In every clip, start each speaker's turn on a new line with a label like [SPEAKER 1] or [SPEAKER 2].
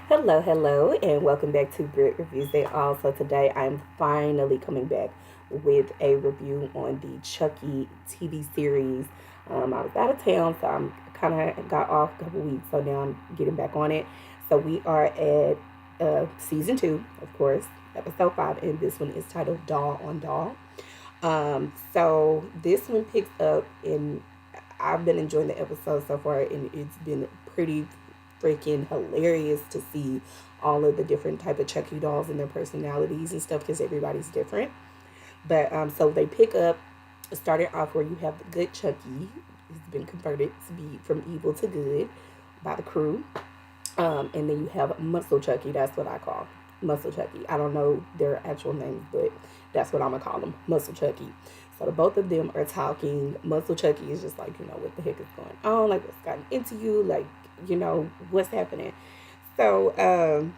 [SPEAKER 1] Hello, hello, and welcome back to Brit Reviews They All. So today I'm finally coming back with a review on the Chucky TV series. I was out of town, so I'm kind of got off a couple weeks, so now I'm getting back on it. So we are at season 2, of course, episode 5, and this one is titled Doll on Doll. So this one picks up, and I've been enjoying the episode so far, and it's been pretty freaking hilarious to see all of the different type of Chucky dolls and their personalities and stuff because everybody's different. But so they pick up, starting off where you have the good Chucky, who's been converted to be from evil to good by the crew. And then you have Muscle Chucky. That's what I call Muscle Chucky. I don't know their actual names, but that's what I'm gonna call them, Muscle Chucky. So the both of them are talking. Muscle Chucky is just like, what the heck is going on? Like, what's gotten into you? Like, what's happening? So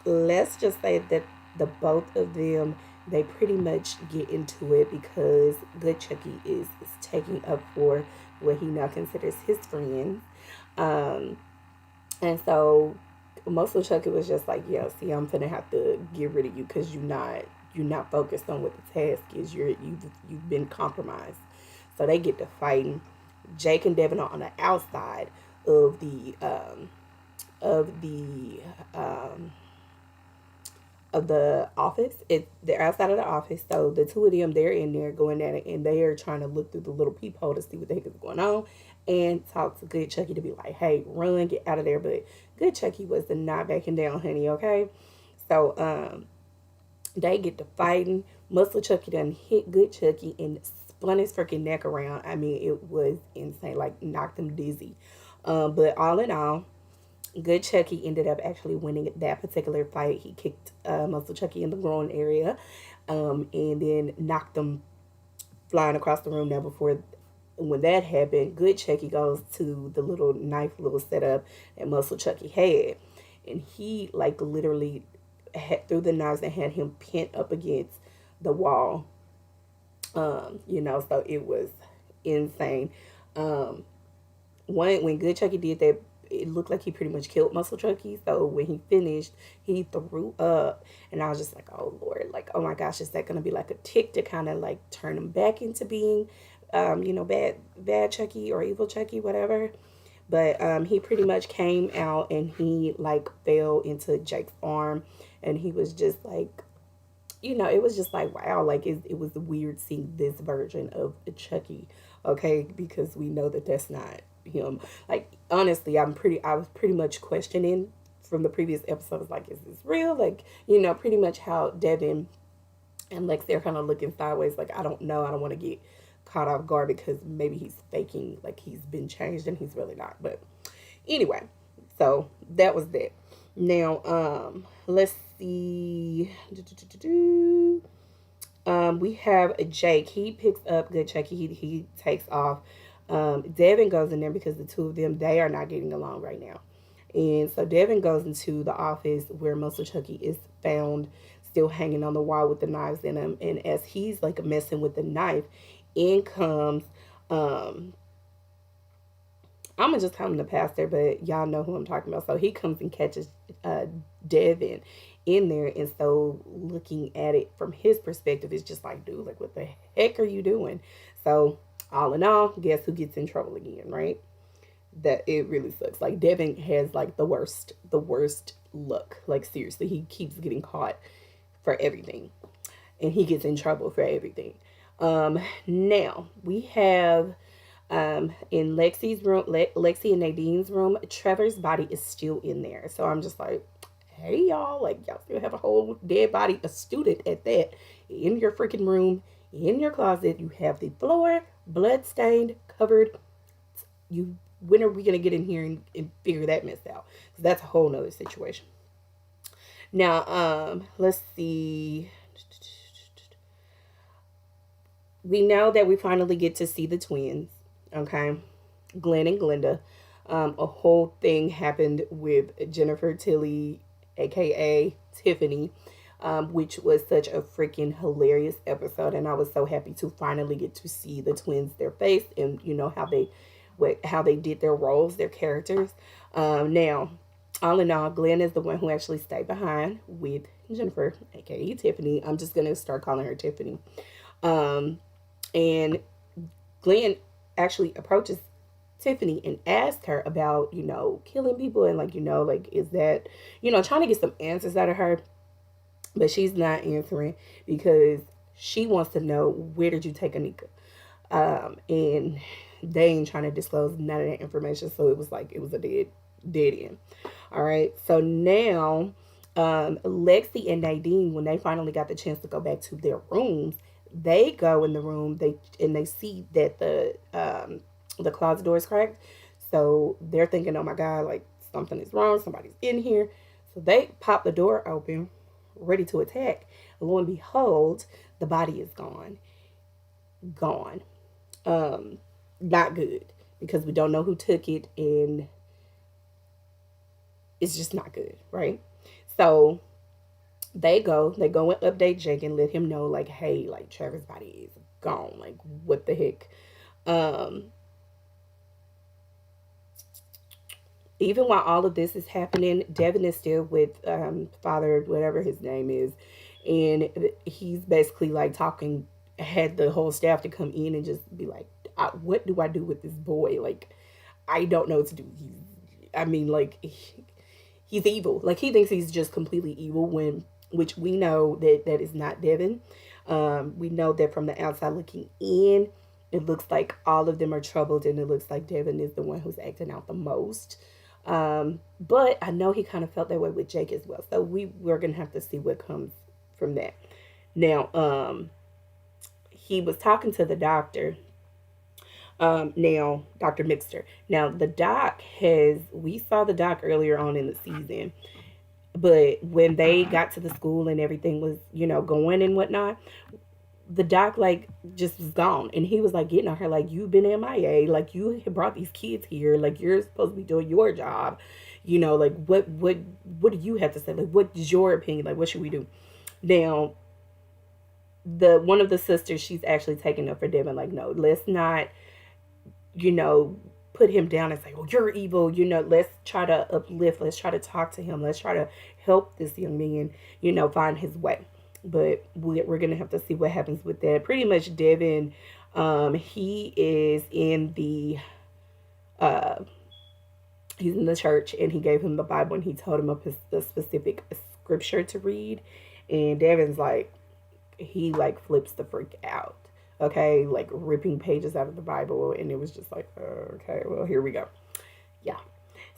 [SPEAKER 1] let's just say that the both of them, they pretty much get into it because good Chucky is taking up for what he now considers his friend. Um, and so Muscle Chucky was just like, yeah, see, I'm finna have to get rid of you because you're not focused on what the task is. You've been compromised. So they get to fighting. Jake and Devin are on the outside of the um, of the office. They're outside of the office, so the two of them, they're in there going at it, and they are trying to look through the little peephole to see what the heck is going on, and talk to Good Chucky to be like, "Hey, run, get out of there!" But Good Chucky was not backing down, honey. Okay, so they get to fighting. Muscle Chucky done hit Good Chucky and spun his freaking neck around. I mean, it was insane. Like, knocked him dizzy. But all in all, Good Chucky ended up actually winning that particular fight. He kicked Muscle Chucky in the groin area, and then knocked him flying across the room. Now, before when that happened, Good Chucky goes to the little knife, little setup that Muscle Chucky had, and he like literally threw the knives and had him pinned up against the wall. So it was insane. Um, when Good Chucky did that, it looked like he pretty much killed Muscle Chucky. So when he finished, he threw up, and I was just like, "Oh Lord!" Like, oh my gosh, is that gonna be like a tick to kind of like turn him back into being, bad Chucky or evil Chucky, whatever. But he pretty much came out and he like fell into Jake's arm, and he was just like, it was just like, wow, like it was weird seeing this version of Chucky, okay, because we know that that's not him. Like, honestly, I was pretty much questioning from the previous episodes, like, is this real? Like, pretty much how Devin and Lex, they're kind of looking sideways, like, I don't know, I don't want to get caught off guard because maybe he's faking, like he's been changed and he's really not. But anyway, so that was that. Now, let's see. We have Jake. He picks up Good Chucky. He takes off. Devin goes in there because the two of them, they are not getting along right now. And so Devin goes into the office where Muscle Chucky is found still hanging on the wall with the knives in him. And as he's like messing with the knife, in comes um I'm gonna just call him the pastor, but y'all know who I'm talking about. So he comes and catches uh Devin in there, and so looking at it from his perspective, it's just like, dude, like, what the heck are you doing? So all in all, guess who gets in trouble again, right? That it really sucks. Like, Devin has like the worst luck. Like, seriously, he keeps getting caught for everything, and he gets in trouble for everything. Now we have in Lexi's room, Lexi and Nadine's room, Trevor's body is still in there. So I'm just like, hey y'all, like, y'all still have a whole dead body, a student at that, in your freaking room, in your closet. You have the floor blood stained, covered. You When are we gonna get in here and figure that mess out? Because that's a whole nother situation. Now, let's see. We know that we finally get to see the twins. Okay, Glenn and Glenda. A whole thing happened with Jennifer Tilly, aka Tiffany, which was such a freaking hilarious episode, and I was so happy to finally get to see the twins, their face, and how they did their roles, their characters. Now, All in all, Glenn is the one who actually stayed behind with Jennifer, aka Tiffany. I'm just gonna start calling her Tiffany. Um, and Glenn actually approaches Tiffany and asks her about, killing people and like, is that, trying to get some answers out of her, but she's not answering because she wants to know, where did you take Anika? And they ain't trying to disclose none of that information, so it was like it was a dead end. All right, so now Lexi and Nadine, when they finally got the chance to go back to their rooms, they go in the room, they see that the closet door is cracked. So they're thinking, oh my god, like something is wrong, somebody's in here. So they pop the door open, ready to attack. Lo and behold, the body is gone. Not good, because we don't know who took it, and it's just not good, right? So they go and update Jake and let him know, like, hey, like Trevor's body is gone. Like, what the heck? Um, Even while all of this is happening, Devin is still with father, whatever his name is, and he's basically like talking, had the whole staff to come in and just be like, what do I do with this boy? Like, I don't know what to do. I mean, like, he's evil. Like, he thinks he's just completely evil, which we know that is not Devin. We know that from the outside looking in, it looks like all of them are troubled, and it looks like Devin is the one who's acting out the most. But I know he kind of felt that way with Jake as well. So we're gonna have to see what comes from that. Now, he was talking to the doctor. Now Dr. Mixter. Now we saw the doc earlier on in the season, but when they got to the school and everything was going and whatnot, the doc like just was gone, and he was like getting on her like, you've been MIA, like you brought these kids here, like you're supposed to be doing your job, like what do you have to say, like what is your opinion, like what should we do? Now, the one of the sisters, she's actually taking up for Devin, like, no, let's not you know put him down and say, oh, you're evil, let's try to uplift, let's try to talk to him, let's try to help this young man find his way. But we're gonna have to see what happens with that. Pretty much Devin, he is in the uh he's in the church, and he gave him the Bible, and he told him a specific scripture to read, and Devin's like, he like flips the freak out, okay, like ripping pages out of the Bible, and it was just like, okay, well, here we go. Yeah.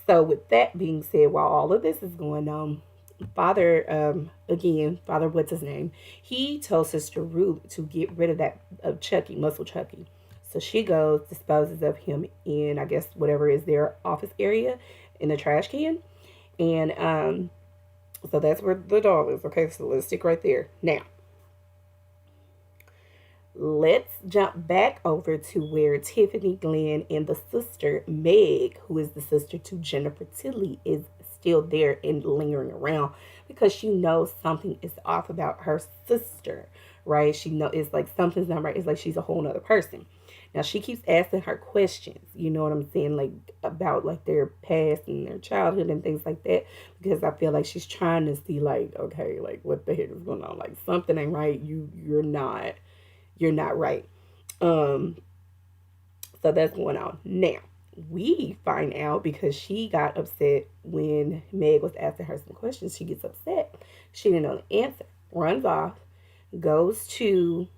[SPEAKER 1] So with that being said, while all of this is going on, Father, what's his name? He told Sister Ruth to get rid of that of Chucky, Muscle Chucky. So she goes, disposes of him in, I guess, whatever is their office area, in the trash can. And so that's where the doll is. Okay, so let's stick right there. Now, let's jump back over to where Tiffany, Glenn, and the sister Meg, who is the sister to Jennifer Tilly, is still there and lingering around, because she knows something is off about her sister, right? She know it's like something's not right. It's like she's a whole nother person. Now she keeps asking her questions, you know what I'm saying, like about like their past and their childhood and things like that, because I feel like she's trying to see, like, okay, like what the heck is going on? Like something ain't right. You're not right. Um, so that's going on. Now, we find out, because she got upset when Meg was asking her some questions. She gets upset. She didn't know the answer. Runs off, goes to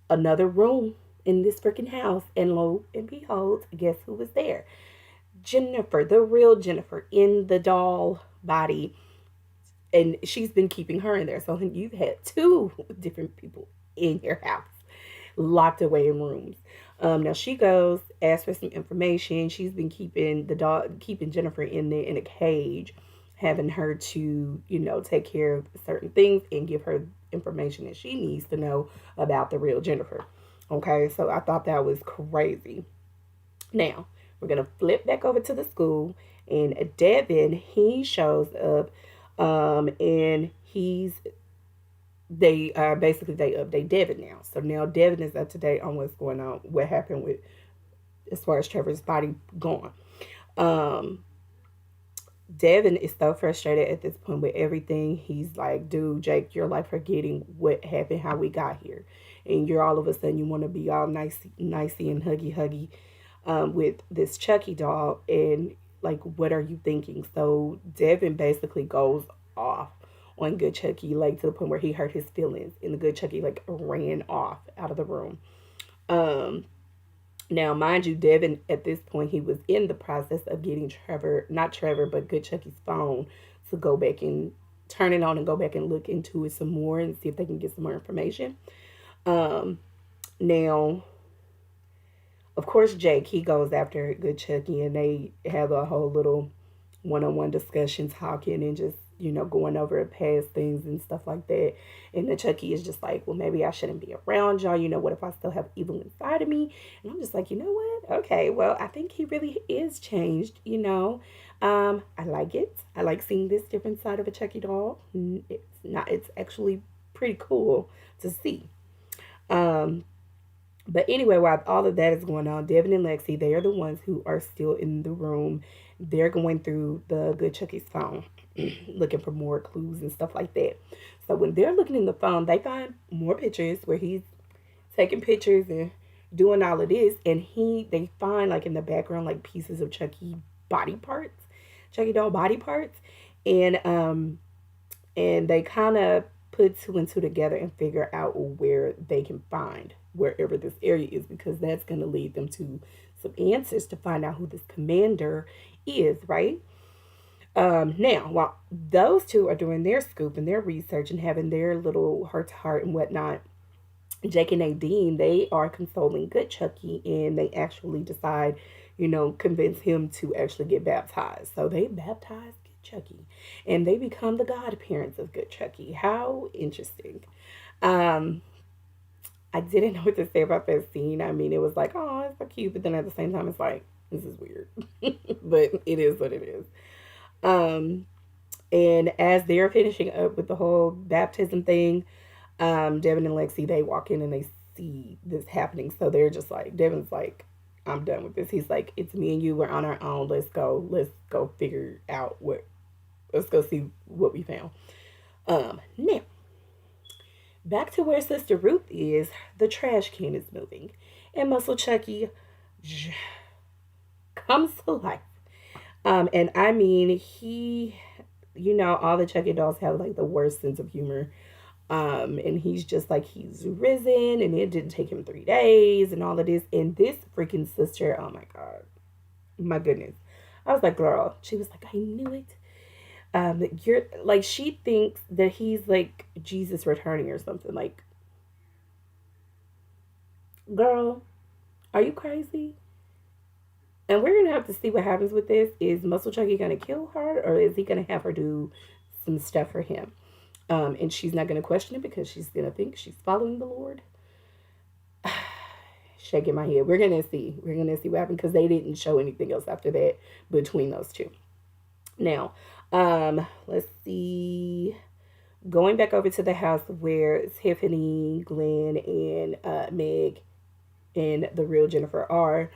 [SPEAKER 1] another room in this freaking house, and lo and behold, guess who was there? Jennifer, the real Jennifer, in the doll body. And she's been keeping her in there. So you've had two different people in your house, locked away in rooms. Now she goes, asks for some information. She's been keeping Jennifer in there in a cage, having her to, take care of certain things and give her information that she needs to know about the real Jennifer. Okay, so I thought that was crazy. Now, we're going to flip back over to the school, and Devin, he shows up, and they basically they update Devin now. So now Devin is up to date on what's going on, what happened as far as Trevor's body gone. Um, Devin is so frustrated at this point with everything. He's like, dude, Jake, you're like forgetting what happened, how we got here. And you're all of a sudden you want to be all nicey and huggy with this Chucky doll. And like, what are you thinking? So Devin basically goes off on Good Chucky, like to the point where he hurt his feelings. And the Good Chucky like ran off out of the room. Um, Now, mind you, Devin, at this point, he was in the process of getting Trevor, not Trevor, but Good Chucky's phone to go back and turn it on and go back and look into it some more and see if they can get some more information. Um, Now, of course, Jake, he goes after Good Chucky and they have a whole little one-on-one discussion, talking and just going over past things and stuff like that. And the Chucky is just like, well, maybe I shouldn't be around y'all. What if I still have evil inside of me? And I'm just like, you know what? Okay, well, I think he really is changed. I like it. I like seeing this different side of a Chucky doll. It's not. It's actually pretty cool to see. Um, but anyway, while all of that is going on, Devin and Lexi, they are the ones who are still in the room. They're going through the Good Chucky's phone, looking for more clues and stuff like that. So when they're looking in the phone, they find more pictures where he's taking pictures and doing all of this. And they find like in the background like pieces of body parts, Chucky doll body parts. And they kind of put two and two together and figure out where they can find wherever this area is, because that's going to lead them to some answers to find out who this commander is, right? Now, while those two are doing their scoop and their research and having their little heart to heart and whatnot, Jake and Nadine, they are consoling Good Chucky, and they actually decide, convince him to actually get baptized. So they baptize Good Chucky, and they become the godparents of Good Chucky. How interesting. Um, I didn't know what to say about that scene. I mean, it was like, oh, it's so cute, but then at the same time, it's like, this is weird. But it is what it is. Um, and as they're finishing up with the whole baptism thing, Devin and Lexi, they walk in and they see this happening. So they're just like, Devin's like, I'm done with this. He's like, it's me and you. We're on our own. Let's go. Let's go figure out let's go see what we found. Now, back to where Sister Ruth is, the trash can is moving. And Muscle Chucky comes to life. And I mean, all the Chucky dolls have like the worst sense of humor. And he's just like, he's risen and it didn't take him 3 days and all of this. And this freaking sister, oh my God, my goodness. I was like, girl, she was like, I knew it. You're like, she thinks that he's like Jesus returning or something. Like, girl, are you crazy? And we're gonna have to see what happens with this. Is Muscle Chucky gonna kill her, or is he gonna have her do some stuff for him? And she's not gonna question it because she's gonna think she's following the Lord. Shaking my head. We're gonna see. We're gonna see what happens, because they didn't show anything else after that between those two. Now, let's see. Going back over to the house where Tiffany, Glenn, and Meg and the real Jennifer are.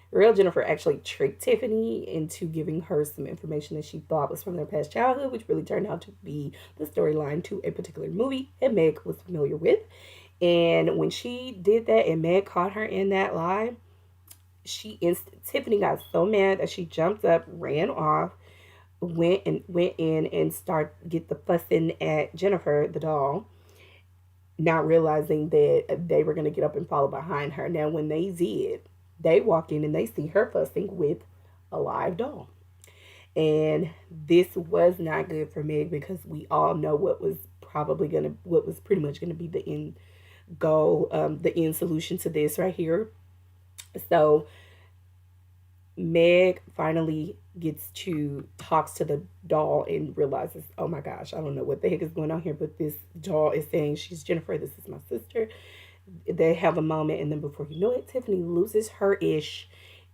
[SPEAKER 1] Real Jennifer actually tricked Tiffany into giving her some information that she thought was from their past childhood, which really turned out to be the storyline to a particular movie that Meg was familiar with. And when she did that and Meg caught her in that lie, Tiffany got so mad that she jumped up, ran off, went in and started get the fussing at Jennifer, the doll, not realizing that they were going to get up and follow behind her. Now, when they did, they walk in and they see her fussing with a live doll. And this was not good for Meg, because we all know what was pretty much going to be the end goal, the end solution to this right here. So Meg finally talks to the doll and realizes, oh my gosh, I don't know what the heck is going on here, but this doll is saying she's Jennifer, this is my sister. They have a moment, and then before you know it, Tiffany loses her ish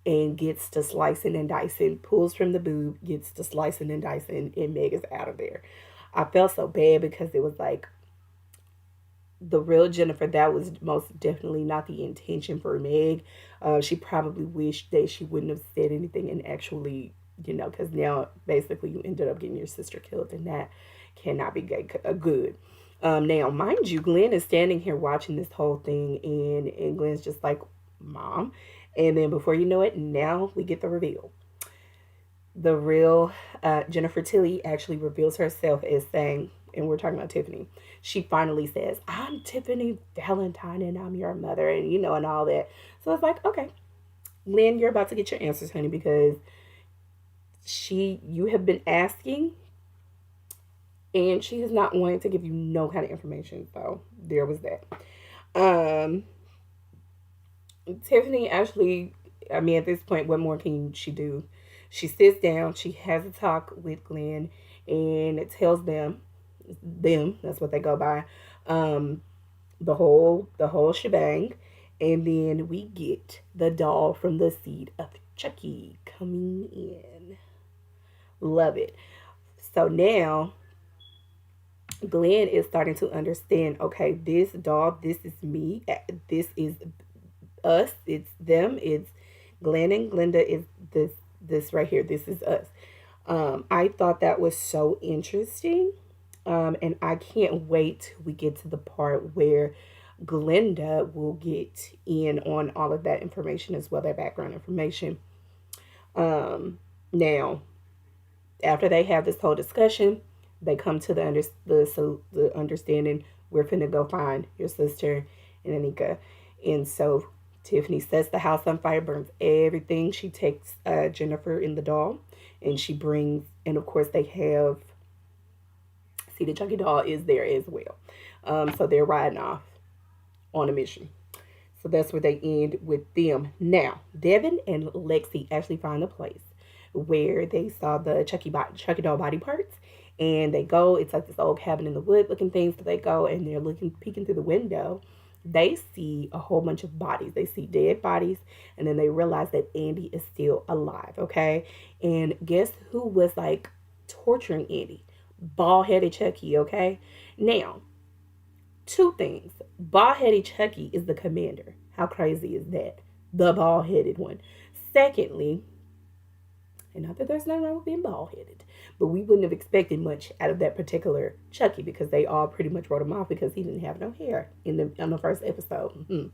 [SPEAKER 1] and gets to slicing and dicing, pulls from the boob, gets to slicing and dicing, and Meg is out of there. I felt so bad, because it was like, the real Jennifer, that was most definitely not the intention for Meg. She probably wished that she wouldn't have said anything and actually you know, because now basically you ended up getting your sister killed, and that cannot be good. Now, mind you, Glenn is standing here watching this whole thing, and Glenn's just like, Mom. And then before you know it, now we get the reveal. The real Jennifer Tilly actually reveals herself as saying, and we're talking about Tiffany. She finally says, I'm Tiffany Valentine and I'm your mother, and you know, and all that. So it's like, okay, Lynn, you're about to get your answers, honey, because you have been asking and she is not wanting to give you no kind of information. So there was that. Um, Tiffany actually, I mean, at this point, what more can she do? She sits down, she has a talk with Glenn, and it tells them, that's what they go by, um, the whole shebang. And then we get the doll from the seed of Chucky coming in. Love it. So now Glenn is starting to understand, okay, this doll, this is me, this is us, it's them, it's Glenn and Glenda, is this right here, this is us. I thought that was so interesting. And I can't wait till we get to the part where Glenda will get in on all of that information as well, that background information. Now, after they have this whole discussion, they come to the understanding, we're finna go find your sister and Anika. And so Tiffany sets the house on fire, burns everything. She takes Jennifer in the doll, and she brings, and of course they have, see, the Chucky doll is there as well. So they're riding off on a mission. So that's where they end with them. Now, Devin and Lexi actually find a place where they saw the Chucky doll body parts. And they go, it's like this old cabin in the wood looking thing. So they go and they're peeking through the window. They see a whole bunch of bodies. They see dead bodies. And then they realize that Andy is still alive, okay? And guess who was like torturing Andy? Bald-headed Chucky, okay? Now, two things. Bald-headed Chucky is the commander. How crazy is that? The bald-headed one. Secondly, and not that there's nothing wrong with being bald-headed, but we wouldn't have expected much out of that particular Chucky because they all pretty much wrote him off because he didn't have no hair on the first episode. Mm-hmm.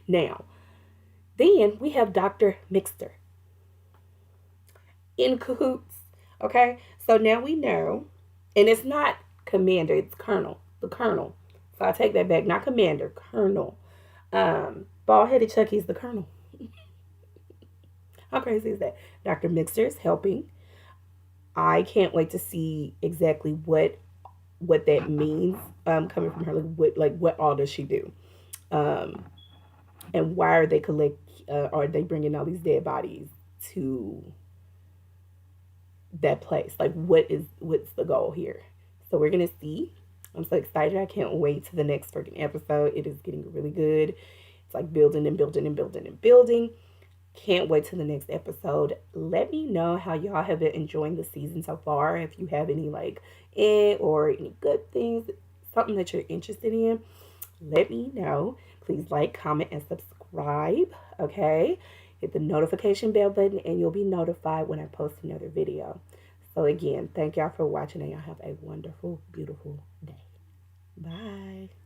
[SPEAKER 1] Now, then we have Dr. Mixter in cahoots, okay? So now we know, and it's not commander, it's colonel, the colonel. So I take that back, not commander, colonel. Bald-headed Chucky's the colonel. How crazy is that? Dr. Mixter is helping. I can't wait to see exactly what that means, coming from her. What all does she do? And why are they are they bringing all these dead bodies to that place? Like, what's the goal here? So we're gonna see. I'm so excited. I can't wait to the next freaking episode. It is getting really good. It's like building and building and building and building. Can't wait to the next episode. Let me know how y'all have been enjoying the season so far. If you have any or any good things, something that you're interested in, let me know. Please like, comment, and subscribe. Okay? Hit the notification bell button and you'll be notified when I post another video. So again, thank y'all for watching and y'all have a wonderful, beautiful day. Bye.